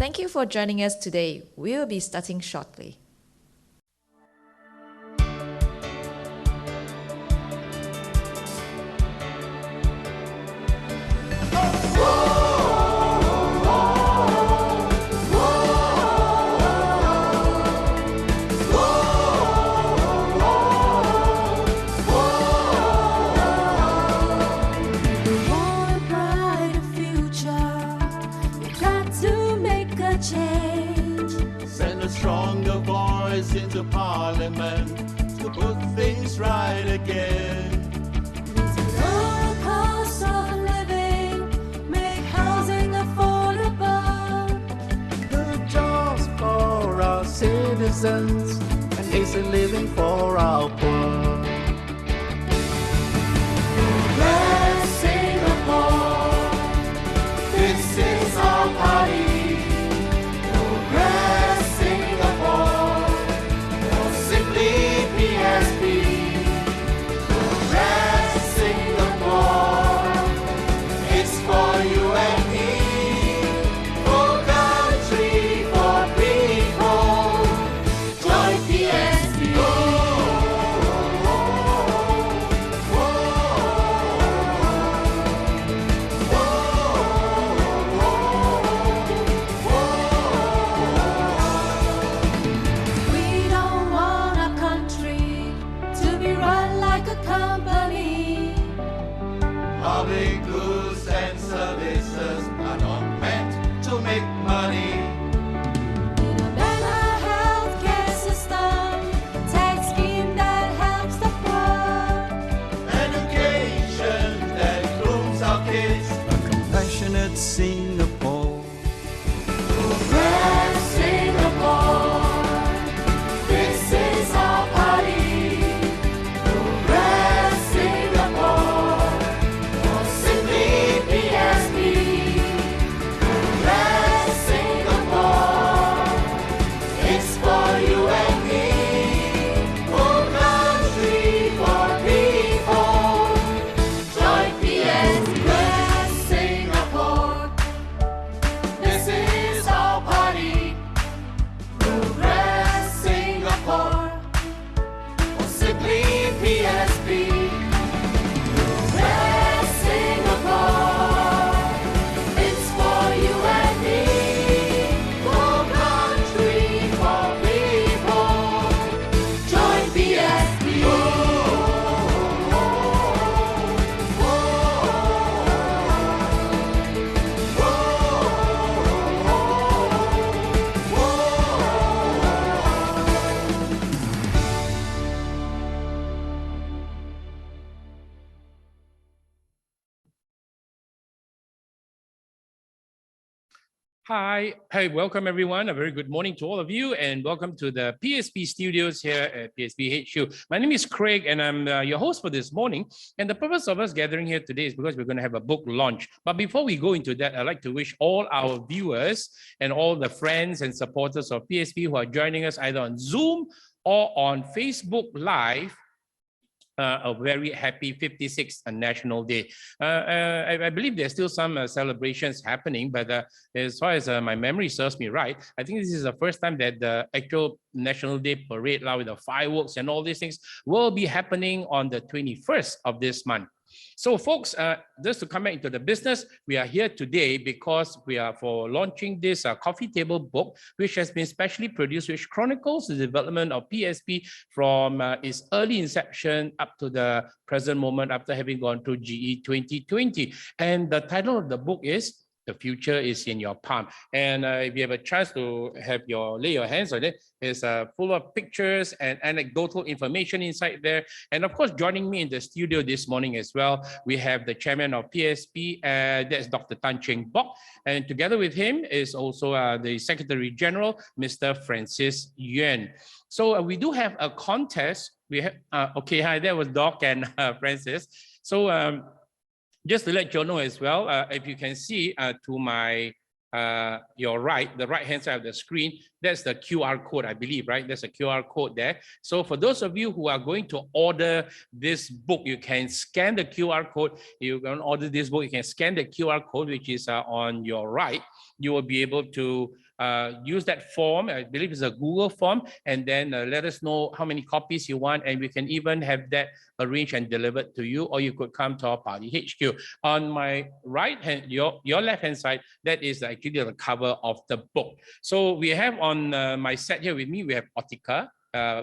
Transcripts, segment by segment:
Thank you for joining us today. We will be starting shortly. Stronger voice into Parliament to put things right again. Lower cost of living, make housing affordable. Good jobs for our citizens and decent living for our poor. Progress Singapore, this is our party. Public goods and services are not meant to make money. In a better healthcare system, tax scheme that helps the poor, Education that grooms our kids, a compassionate Singapore. Progress Singapore, this is our party. Progress Singapore, or simply PSP. Progress Singapore, it's for you and me. For country, for people, join PSP. Progress Singapore, this is our party. Progress Singapore, or simply PSP. Progress Singapore, it's for you and me. For country, for people, join PSP. Hi, welcome everyone. A very good morning to all of you, and welcome to the PSP studios here at PSP HQ. My name is Craig, and I'm your host for this morning. And the purpose of us gathering here today is because we're going to have a book launch. But before we go into that, I'd like to wish all our viewers and all the friends and supporters of PSP who are joining us either on Zoom or on Facebook Live a very happy 56th National Day. I believe there's still some celebrations happening, but as far as my memory serves me right, I think this is the first time that the actual National Day parade with the fireworks and all these things will be happening on the 21st of this month. So folks, just to come back into the business, we are here today because we are for launching this coffee table book, which has been specially produced, which chronicles the development of PSP from its early inception up to the present moment after having gone through GE 2020. And the title of the book is The Future is in Your Palm. And if you have a chance to lay your hands on it, it's full of pictures and anecdotal information inside there. And of course, joining me in the studio this morning as well, we have the chairman of PSP, that's Dr. Tan Cheng Bock. And together with him is also the Secretary General, Mr. Francis Yuen. So we do have a contest. We have, okay, hi, that was Doc and Francis. So just to let you know as well, if you can see to my your right, the right hand side of the screen, that's the QR code, I believe, right? There's a QR code there. So for those of you who are going to order this book, you can scan the QR code. You're going to order this book, you can scan the QR code, which is on your right. you will be able to use that form. I believe it's a Google form, and then let us know how many copies you want, and we can even have that arranged and delivered to you, or you could come to our party HQ. On my right hand, your left hand side, that is actually the cover of the book. So we have on my set here with me, we have Otika,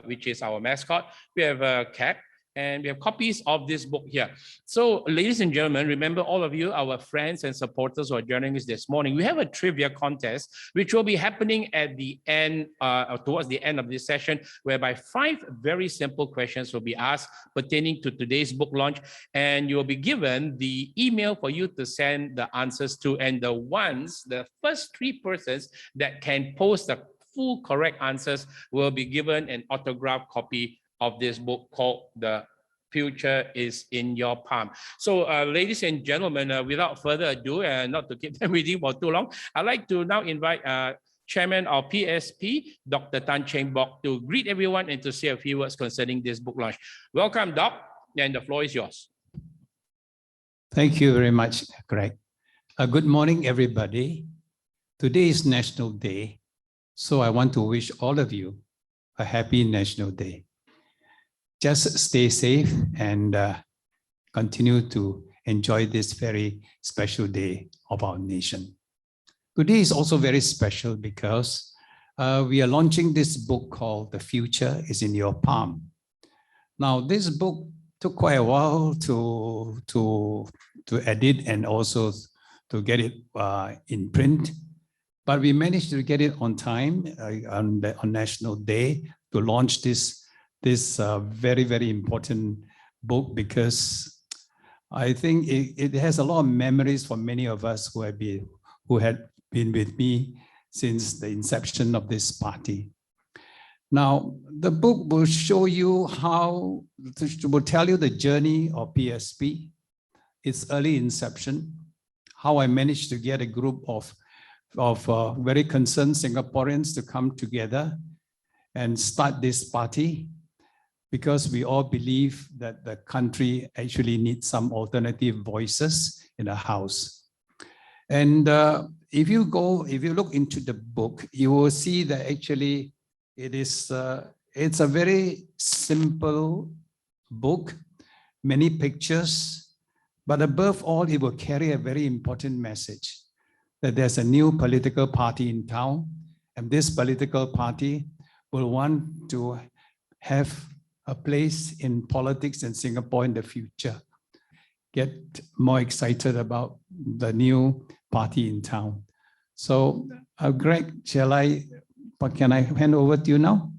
which is our mascot. We have a cat, and we have copies of this book here. So, ladies and gentlemen, remember all of you, our friends and supporters who are joining us this morning, we have a trivia contest, which will be happening at the end, towards the end of this session, whereby 5 very simple questions will be asked pertaining to today's book launch, and you will be given the email for you to send the answers to, and the first 3 persons that can post the full correct answers will be given an autographed copy of this book called The Future is in Your Palm. So ladies and gentlemen, without further ado, and not to keep them waiting for too long, I'd like to now invite Chairman of PSP, Dr. Tan Cheng Bock, to greet everyone and to say a few words concerning this book launch. Welcome, Doc, and the floor is yours. Thank you very much, Craig. Good morning, everybody. Today is National Day, so I want to wish all of you a happy National Day. Just stay safe and continue to enjoy this very special day of our nation. Today is also very special because we are launching this book called The Future is in Your Palm. Now, this book took quite a while to edit and also to get it in print, but we managed to get it on time on National Day to launch this very, very important book, because I think it has a lot of memories for many of us who had been with me since the inception of this party. Now, the book will show you will tell you the journey of PSP, its early inception, how I managed to get a group of very concerned Singaporeans to come together and start this party, because we all believe that the country actually needs some alternative voices in the House. And if you look into the book, you will see that actually it's a very simple book, many pictures, but above all, it will carry a very important message, that there's a new political party in town, and this political party will want to have a place in politics in Singapore in the future. Get more excited about the new party in town. So, Greg, can I hand over to you now?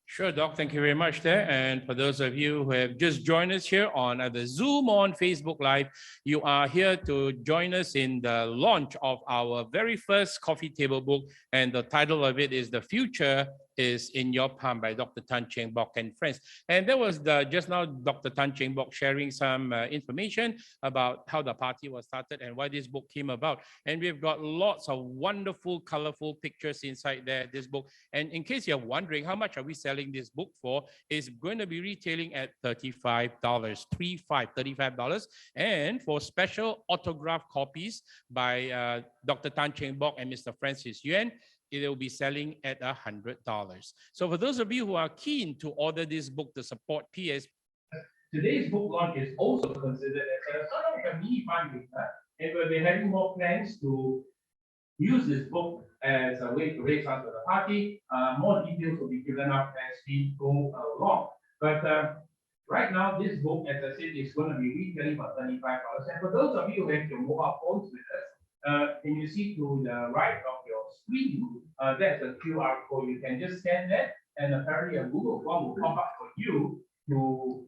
Sure, Doc. Thank you very much there. And for those of you who have just joined us here on either Zoom or on Facebook Live, you are here to join us in the launch of our very first coffee table book. And the title of it is The Future is in Your Palm by Dr. Tan Cheng Bock and friends. And that was just now Dr. Tan Cheng Bock sharing some information about how the party was started and why this book came about. And we've got lots of wonderful, colorful pictures inside there, this book. And in case you're wondering, how much are we selling this book for? It's going to be retailing at $35, $35. And for special autograph copies by Dr. Tan Cheng Bock and Mr. Francis Yuen, it will be selling at $100. So for those of you who are keen to order this book to support PSP, today's book launch is also considered as a sort of a mini fundraiser, and we'll be having more plans to use this book as a way to raise funds for the party. More details will be given up as we go along. But right now, this book, as I said, is going to be retailing for $35. And for those of you who have your mobile phones with us, can you see to the right of your screen, that's a QR code. You can just scan that, and apparently a Google form will pop up for you to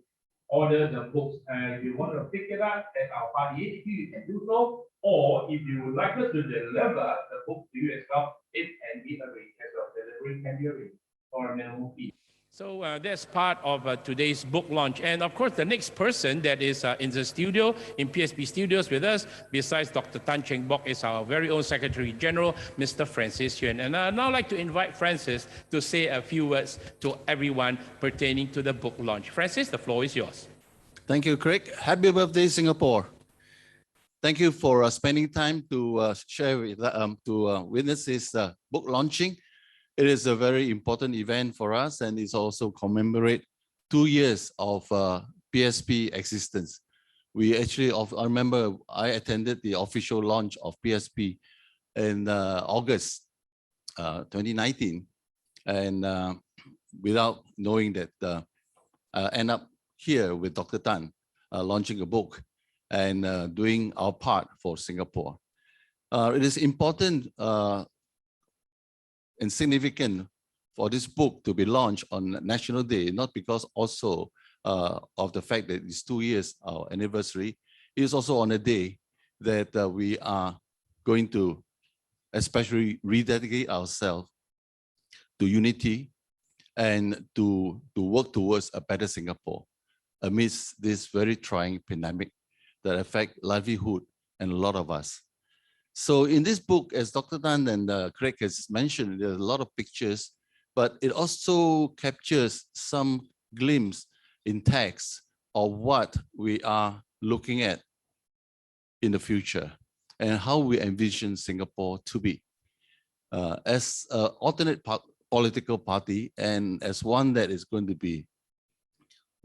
order the books. If you want to pick it up at our party HQ, you can do so. Or if you would like us to deliver the book to you as well, it can be arranged as well. Delivery can be arranged for a minimum fee. So that's part of today's book launch. And of course, the next person that is in the studio, in PSP Studios with us, besides Dr. Tan Cheng Bock, is our very own Secretary General, Mr. Francis Yuen. And I'd now like to invite Francis to say a few words to everyone pertaining to the book launch. Francis, the floor is yours. Thank you, Craig. Happy birthday, Singapore. Thank you for spending time to share with, witness this book launching. It is a very important event for us, and it's also commemorate 2 years of PSP existence. We actually, I remember I attended the official launch of PSP in August 2019, and without knowing that, I end up here with Dr. Tan launching a book and doing our part for Singapore. It is important and significant for this book to be launched on National Day, not because also of the fact that it's 2 years our anniversary. It is also on a day that we are going to especially rededicate ourselves to unity and to work towards a better Singapore amidst this very trying pandemic that affect livelihood and a lot of us. So in this book, as Dr. Tan and Craig has mentioned, there's a lot of pictures, but it also captures some glimpse in text of what we are looking at in the future and how we envision Singapore to be. As an alternate political party and as one that is going to be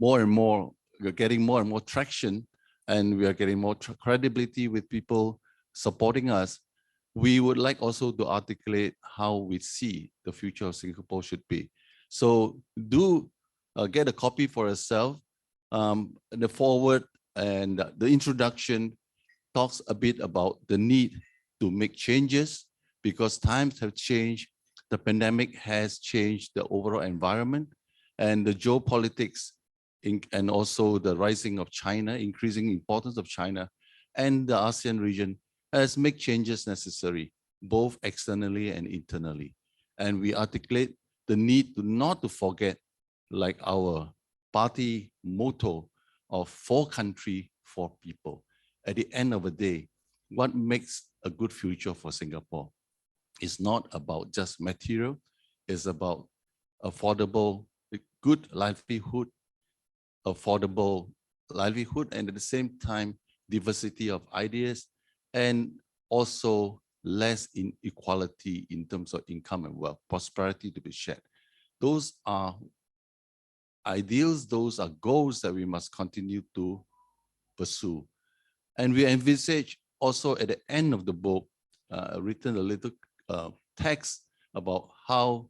more and more, we're getting more and more traction, and we are getting more credibility with people supporting us, we would like also to articulate how we see the future of Singapore should be. So do get a copy for yourself. The foreword and the introduction talks a bit about the need to make changes because times have changed. The pandemic has changed the overall environment, and the geopolitics and also the rising of China, increasing importance of China and the ASEAN region has made changes necessary, both externally and internally. And we articulate the need to not to forget, like our party motto of for country, for people. At the end of the day, what makes a good future for Singapore is not about just material, it's about affordable, good livelihood, and at the same time, diversity of ideas, and also less inequality in terms of income and wealth, prosperity to be shared. Those are ideals, those are goals that we must continue to pursue. And we envisage also at the end of the book, written a little text about how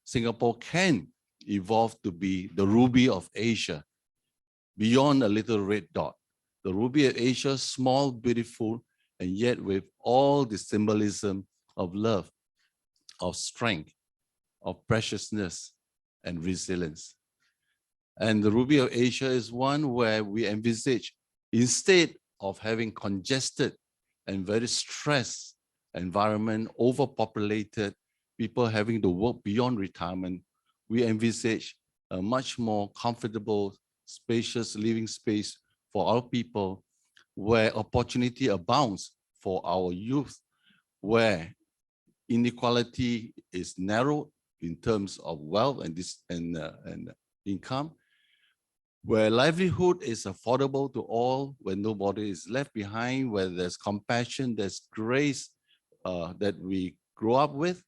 Singapore can evolve to be the ruby of Asia, beyond a little red dot. The ruby of Asia, small, beautiful, and yet with all the symbolism of love, of strength, of preciousness, and resilience. And the ruby of Asia is one where we envisage, instead of having congested and very stressed environment, overpopulated, people having to work beyond retirement, we envisage a much more comfortable, spacious living space for our people, where opportunity abounds for our youth, where inequality is narrow in terms of wealth and income, where livelihood is affordable to all, where nobody is left behind, where there's compassion, there's grace that we grow up with,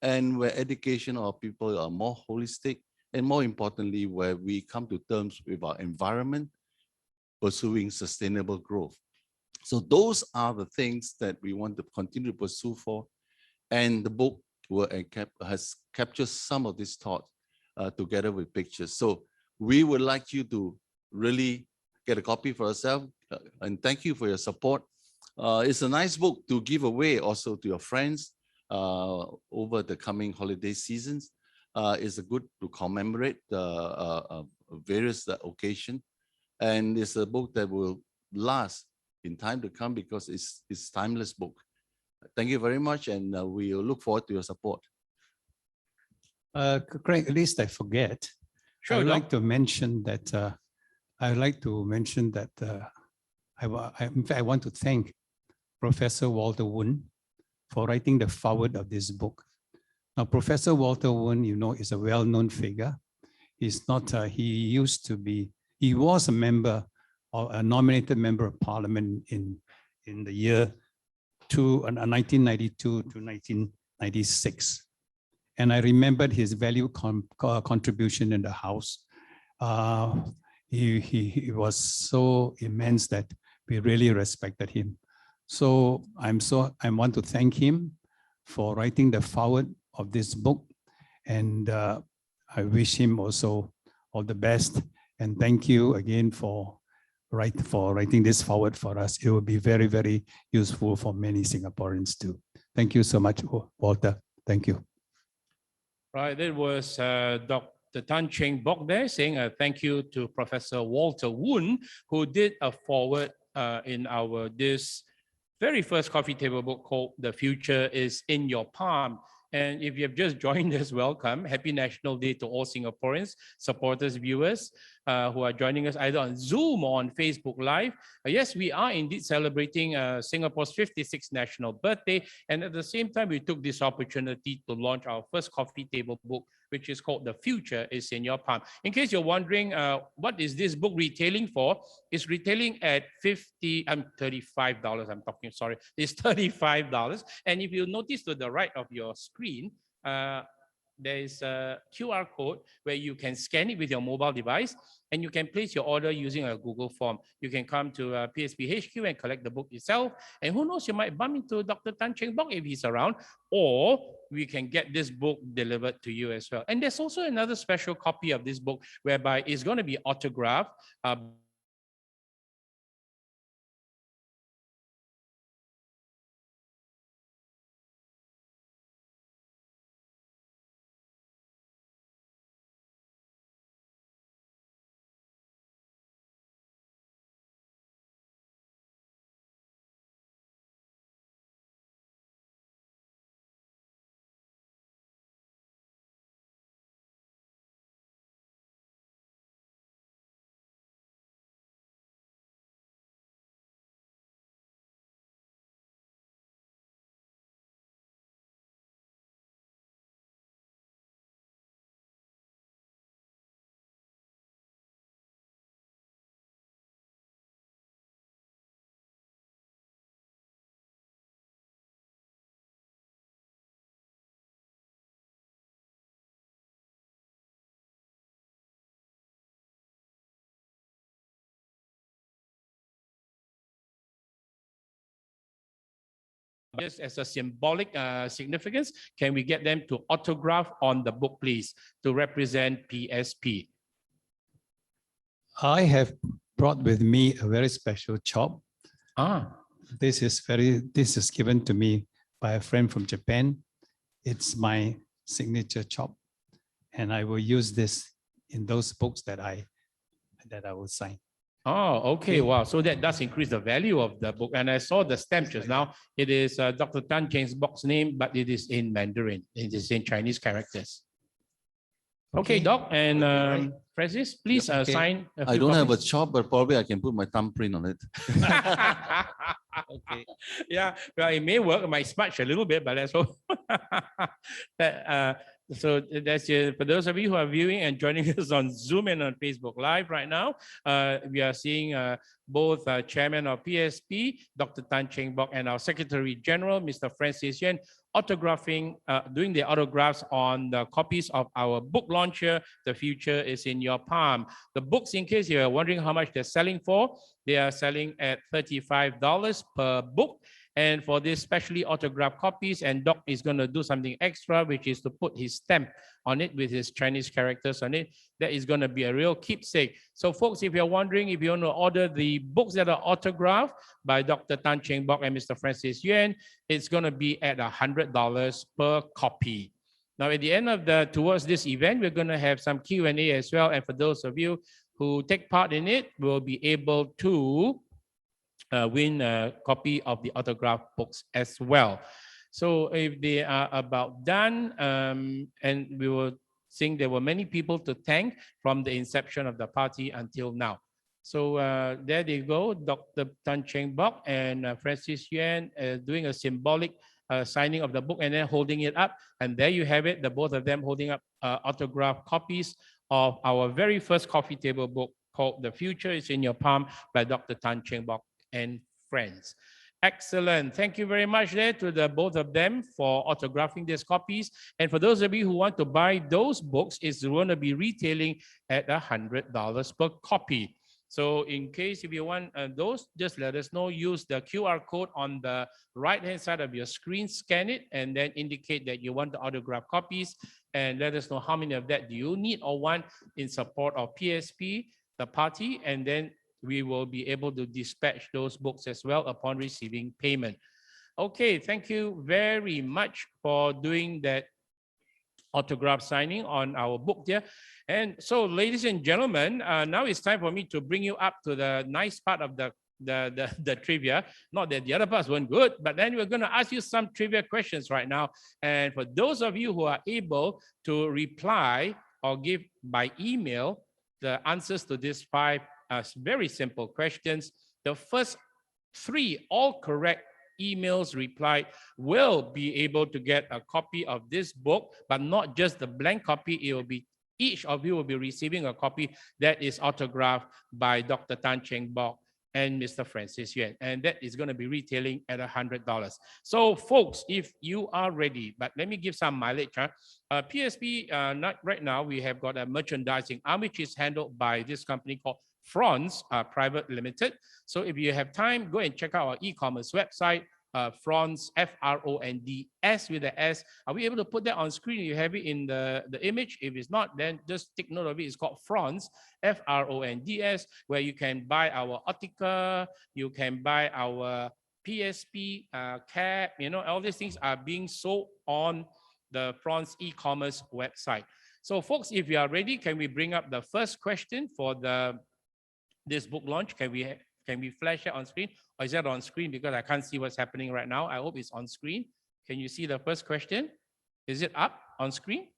and where education of people are more holistic, and more importantly, where we come to terms with our environment, pursuing sustainable growth. So those are the things that we want to continue to pursue for. And the book has captured some of these thoughts together with pictures. So we would like you to really get a copy for yourself, and thank you for your support. It's a nice book to give away also to your friends over the coming holiday seasons. It's a good to commemorate various occasions, and it's a book that will last in time to come because it's timeless book. Thank you very much, and we look forward to your support. Craig, at least I forget. Sure, I would Doc. like to mention that I want to thank Professor Walter Woon for writing the foreword of this book. Now, Professor Walter Woon, you know, is a well-known figure. He's not, he was a member or a nominated member of parliament in in the year 1992 to 1996. And I remembered his value contribution in the House. He was so immense that we really respected him. So I want to thank him for writing the foreword of this book. And I wish him also all the best. And thank you again for writing this forward for us. It will be very, very useful for many Singaporeans too. Thank you so much, Walter. Thank you. Right, that was Dr. Tan Cheng Bock there saying thank you to Professor Walter Woon, who did a foreword in this very first coffee table book called The Future is in Your Palm. And if you have just joined us, welcome. Happy National Day to all Singaporeans, supporters, viewers who are joining us either on Zoom or on Facebook Live. Yes, we are indeed celebrating Singapore's 56th national birthday. And at the same time, we took this opportunity to launch our first coffee table book, which is called The Future is in Your Palm. In case you're wondering, what is this book retailing for? It's retailing at $35, I'm talking, sorry. It's $35. And if you notice to the right of your screen, there is a QR code where you can scan it with your mobile device and you can place your order using a Google form. You can come to PSP HQ and collect the book yourself. And who knows, you might bump into Dr. Tan Cheng Bock if he's around, or we can get this book delivered to you as well. And there's also another special copy of this book whereby it's going to be autographed just as a symbolic significance. Can we get them to autograph on the book, please, to represent PSP? I have brought with me a very special chop. This is given to me by a friend from Japan. It's my signature chop, and I will use this in those books that I will sign. Oh, okay. Wow. So that does increase the value of the book. And I saw the stamp just now. It is Dr. Tan Cheng Bock's name, but it is in Mandarin. It is in Chinese characters. Okay, Doc. And Francis, please sign. I don't have a chop, but probably I can put my thumbprint on it. Okay. Yeah, well, it may work. It might smudge a little bit, but that's all. So that's for those of you who are viewing and joining us on Zoom and on Facebook Live right now. We are seeing both Chairman of PSP, Dr. Tan Cheng Bock, and our Secretary General, Mr. Francis Yuen, doing the autographs on the copies of our book launcher, The Future is in Your Palm. The books, in case you're wondering how much they're selling for, they are selling at $35 per book. And for this specially autographed copies, and Doc is going to do something extra, which is to put his stamp on it with his Chinese characters on it. That is going to be a real keepsake. So folks, if you're wondering if you want to order the books that are autographed by Dr. Tan Cheng Bock and Mr. Francis Yuen, it's going to be at $100 per copy. Now, at the end of towards this event, we're going to have some Q&A as well. And for those of you who take part in it, will be able to win a copy of the autographed books as well. So if they are about done, and we were seeing there were many people to thank from the inception of the party until now. So there they go, Dr. Tan Cheng Bock and Francis Yuen doing a symbolic signing of the book and then holding it up. And there you have it, the both of them holding up autographed copies of our very first coffee table book called The Future is in Your Palm by Dr. Tan Cheng Bock and friends. Excellent. Thank you very much there to the both of them for autographing these copies. And for those of you who want to buy those books, it's going to be retailing at $100 per copy. So in case if you want those, just let us know. Use the QR code on the right-hand side of your screen, scan it, and then indicate that you want the autograph copies, and let us know how many of that do you need or want in support of PSP, the party, and then we will be able to dispatch those books as well upon receiving payment. Okay, thank you very much for doing that autograph signing on our book there. And so, ladies and gentlemen, now it's time for me to bring you up to the nice part of the trivia. Not that the other parts weren't good, but then we're going to ask you some trivia questions right now. And for those of you who are able to reply or give by email the answers to these 5 very simple questions, the first 3 all correct emails replied will be able to get a copy of this book, but not just the blank copy. It will be, each of you will be receiving a copy that is autographed by Dr. Tan Cheng Bock and Mr. Francis Yuen, and that is going to be retailing at $100. So folks, if you are ready, but let me give some mileage. PSP, not right now, we have got a merchandising arm, which is handled by this company called Fronds Private Limited. So if you have time, go and check out our e-commerce website, Fronds, Fronds with the S. Are we able to put that on screen? You have it in the image. If it's not, then just take note of it. It's called Fronds, Fronds, where you can buy our article, you can buy our PSP cap, you know, all these things are being sold on the Fronds e-commerce website. So folks, if you are ready, can we bring up the first question for this book launch? Can we flash it on screen? Or is that on screen? Because I can't see what's happening right now. I hope it's on screen. Can you see the first question? Is it up on screen?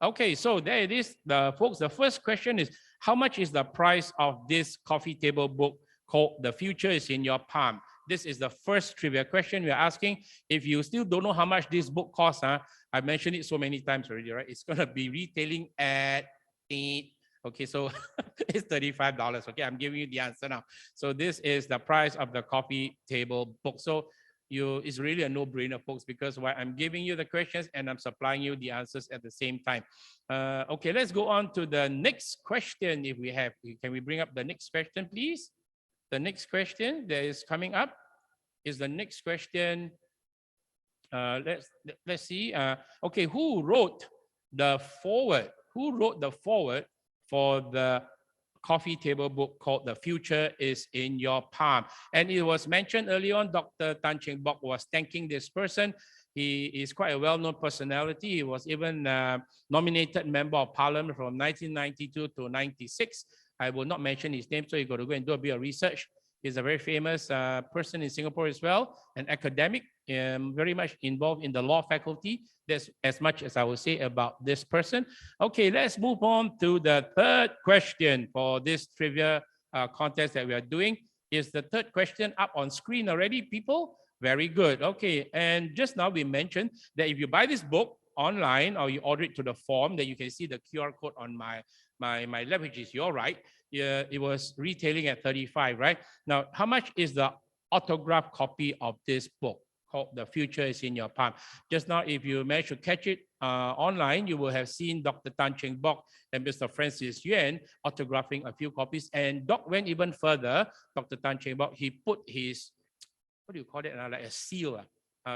Okay, so there it is, folks. The first question is, how much is the price of this coffee table book called The Future is in Your Palm? This is the first trivia question we're asking. If you still don't know how much this book costs, I mentioned it so many times already, right? It's gonna be retailing at okay, so it's $35. Okay, I'm giving you the answer now. So this is the price of the coffee table book. So it's really a no-brainer, folks, because I'm giving you the questions and I'm supplying you the answers at the same time. Okay, let's go on to the next question. If we have, can we bring up the next question, please? The next question that is coming up is the next question. Let's see. Okay, who wrote the foreword? Who wrote the foreword for the coffee table book called The Future is in Your Palm? And it was mentioned early on, Dr. Tan Cheng Bock was thanking this person. He is quite a well-known personality. He was even nominated member of parliament from 1992 to 96. I will not mention his name, so you got to go and do a bit of research. He's a very famous person in Singapore as well, an academic, very much involved in the law faculty. That's as much as I will say about this person. Okay, let's move on to the third question for this trivia contest that we are doing. Is the third question up on screen already, people? Very good. Okay, and just now we mentioned that if you buy this book online or you order it to the form, that you can see the QR code on my left, which is your right. Yeah, it was retailing at $35, right? Now, how much is the autograph copy of this book called The Future is in Your Palm? Just now, if you manage to catch it online, you will have seen Dr. Tan Cheng Bock and Mr. Francis Yuen autographing a few copies. And Doc went even further. Dr. Tan Cheng Bock, he put his, what do you call it? Like a seal,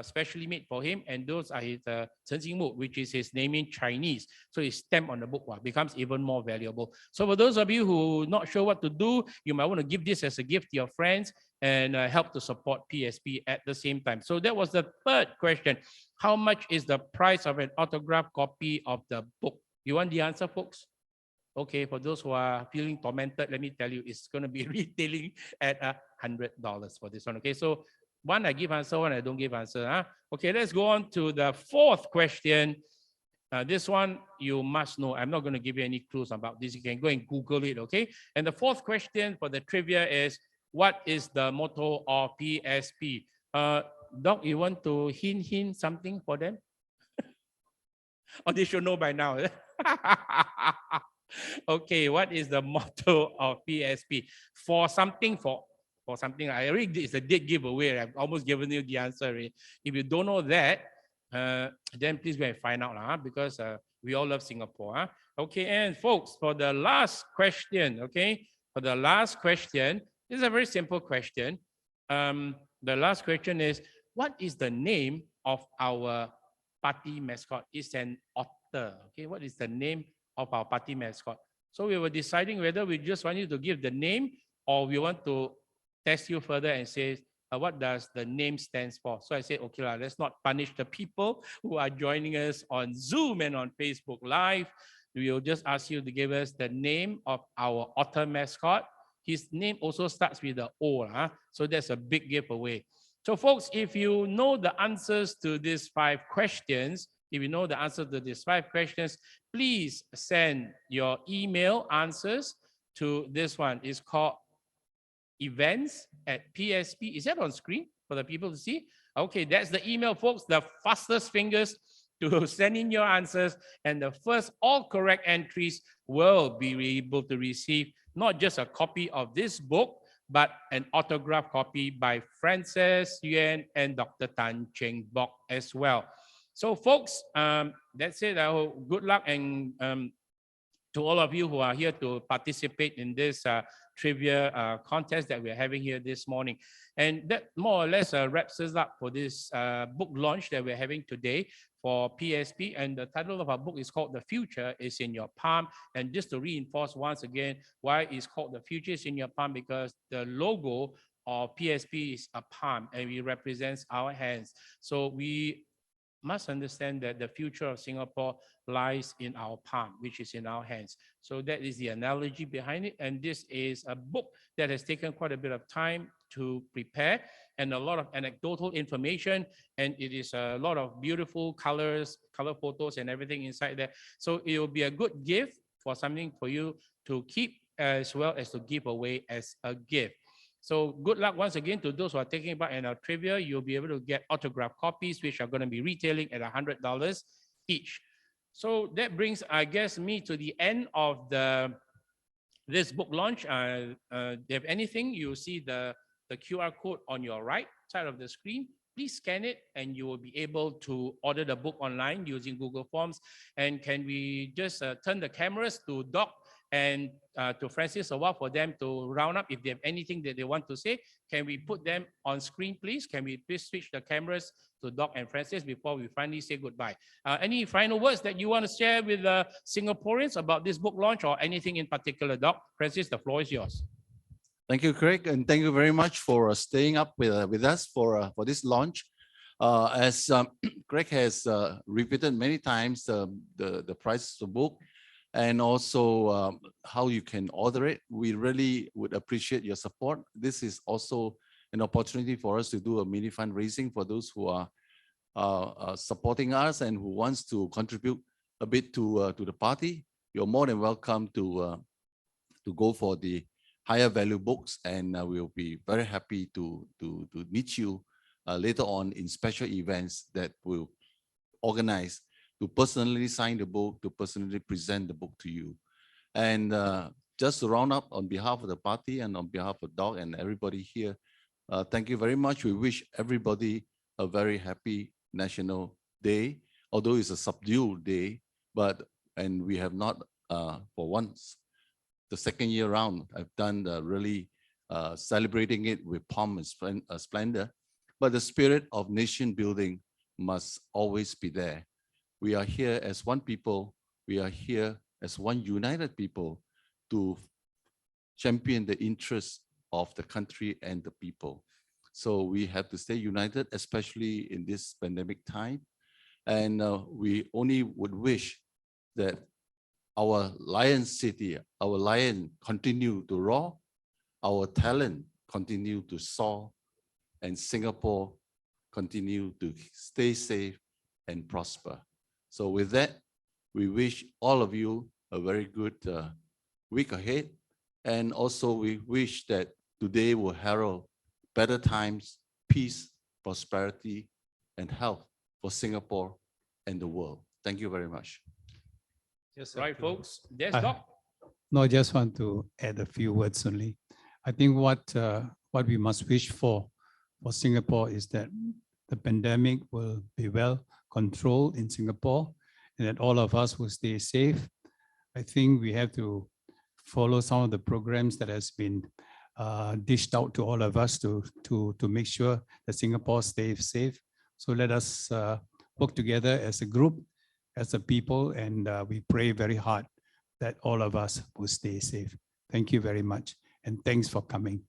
specially made for him, and those are his Chen Xingmu, which is his name in Chinese. So his stamp on the book becomes even more valuable. So for those of you who are not sure what to do, you might want to give this as a gift to your friends and help to support PSP at the same time. So that was the third question. How much is the price of an autograph copy of the book? You want the answer, folks? Okay, for those who are feeling tormented, let me tell you, it's going to be retailing at $100 for this one. Okay, so one I give answer, one I don't give answer. Okay, let's go on to the fourth question. This one you must know. I'm not going to give you any clues about this. You can go and Google it, okay? And the fourth question for the trivia is, what is the motto of PSP? Doc, you want to hint something for them? Or they should know by now. Okay, what is the motto of PSP? For something for for something. I already did, it's a dead giveaway. I've almost given you the answer already. If you don't know that, then please go and find out, because we all love Singapore. Okay, and folks, for the last question, okay, for the last question, this is a very simple question. The last question is, what is the name of our party mascot? It's an otter. Okay, what is the name of our party mascot? So we were deciding whether we just want you to give the name or we want to test you further and say, what does the name stands for? So I said, okay, let's not punish the people who are joining us on Zoom and on Facebook Live. We will just ask you to give us the name of our otter mascot. His name also starts with the O, so that's a big giveaway. So folks, if you know the answers to these 5 questions, please send your email answers to this one. It's called events@PSP. Is that on screen for the people to see? Okay, that's the email, folks. The fastest fingers to send in your answers, and the first all correct entries will be able to receive not just a copy of this book, but an autographed copy by Francis Yuen and Dr. Tan Cheng Bock as well. So folks, that's it. Good luck and to all of you who are here to participate in this trivia contest that we're having here this morning. And that more or less wraps us up for this book launch that we're having today for PSP. And the title of our book is called The Future is in Your Palm. And just to reinforce once again why it's called The Future is in Your Palm, because the logo of PSP is a palm and it represents our hands. So we must understand that the future of Singapore lies in our palm, which is in our hands. So that is the analogy behind it. And this is a book that has taken quite a bit of time to prepare and a lot of anecdotal information. And it is a lot of beautiful colors, color photos and everything inside there. So it will be a good gift for something for you to keep as well as to give away as a gift. So good luck once again to those who are taking part in our trivia. You'll be able to get autographed copies, which are going to be retailing at $100 each. So that brings, I guess, me to the end of this book launch. If you have anything, you see the QR code on your right side of the screen. Please scan it and you will be able to order the book online using Google Forms. And can we just turn the cameras to Doc and to Francis a while for them to round up if they have anything that they want to say? Can we put them on screen, please? Can we please switch the cameras to Doc and Francis before we finally say goodbye? Any final words that you want to share with Singaporeans about this book launch or anything in particular, Doc? Francis, the floor is yours. Thank you, Craig, and thank you very much for staying up with us for this launch. As Craig has repeated many times, the price of the book and also how you can order it. We really would appreciate your support. This is also an opportunity for us to do a mini fundraising for those who are supporting us and who wants to contribute a bit to the party. You're more than welcome to go for the higher value books, and we'll be very happy to meet you later on in special events that we'll organize to personally sign the book, to personally present the book to you. And just to round up on behalf of the party and on behalf of Doc and everybody here, thank you very much. We wish everybody a very happy National Day, although it's a subdued day, and we have not, for once, the second year round, I've done really celebrating it with pomp and splendor, but the spirit of nation building must always be there. We are here as one people. We are here as one united people to champion the interests of the country and the people. So we have to stay united, especially in this pandemic time. And we only would wish that our lion city, our lion continue to roar, our talent continue to soar, and Singapore continue to stay safe and prosper. So with that, we wish all of you a very good week ahead. And also we wish that today will herald better times, peace, prosperity, and health for Singapore and the world. Thank you very much. Just Right, folks. Yes, Doc. No, I just want to add a few words only. I think what what we must wish for Singapore is that the pandemic will be well controlled in Singapore and that all of us will stay safe. I think we have to follow some of the programs that has been dished out to all of us to make sure that Singapore stays safe. So let us work together as a group, as a people, and we pray very hard that all of us will stay safe. Thank you very much, and thanks for coming.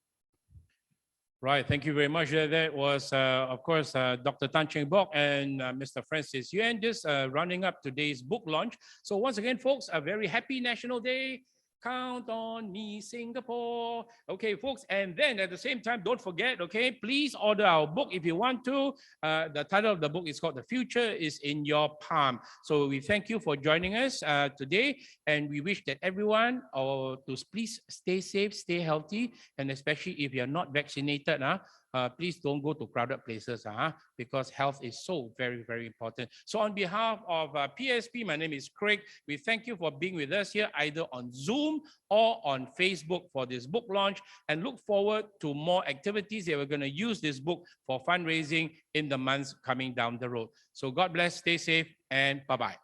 Right, thank you very much. That was, of course, Dr. Tan Cheng Bock and Mr. Francis Yuen just running up today's book launch. So once again, folks, a very happy National Day. Count on me, Singapore. Okay, folks, and then at the same time, don't forget, okay, please order our book if you want to. The title of the book is called The Future is in Your Palm. So we thank you for joining us today, and we wish that everyone to please stay safe, stay healthy, and especially if you're not vaccinated, please don't go to crowded places because health is so very, very important. So on behalf of PSP, my name is Craig. We thank you for being with us here either on Zoom or on Facebook for this book launch, and look forward to more activities that we're going to use this book for fundraising in the months coming down the road. So God bless, stay safe, and bye-bye.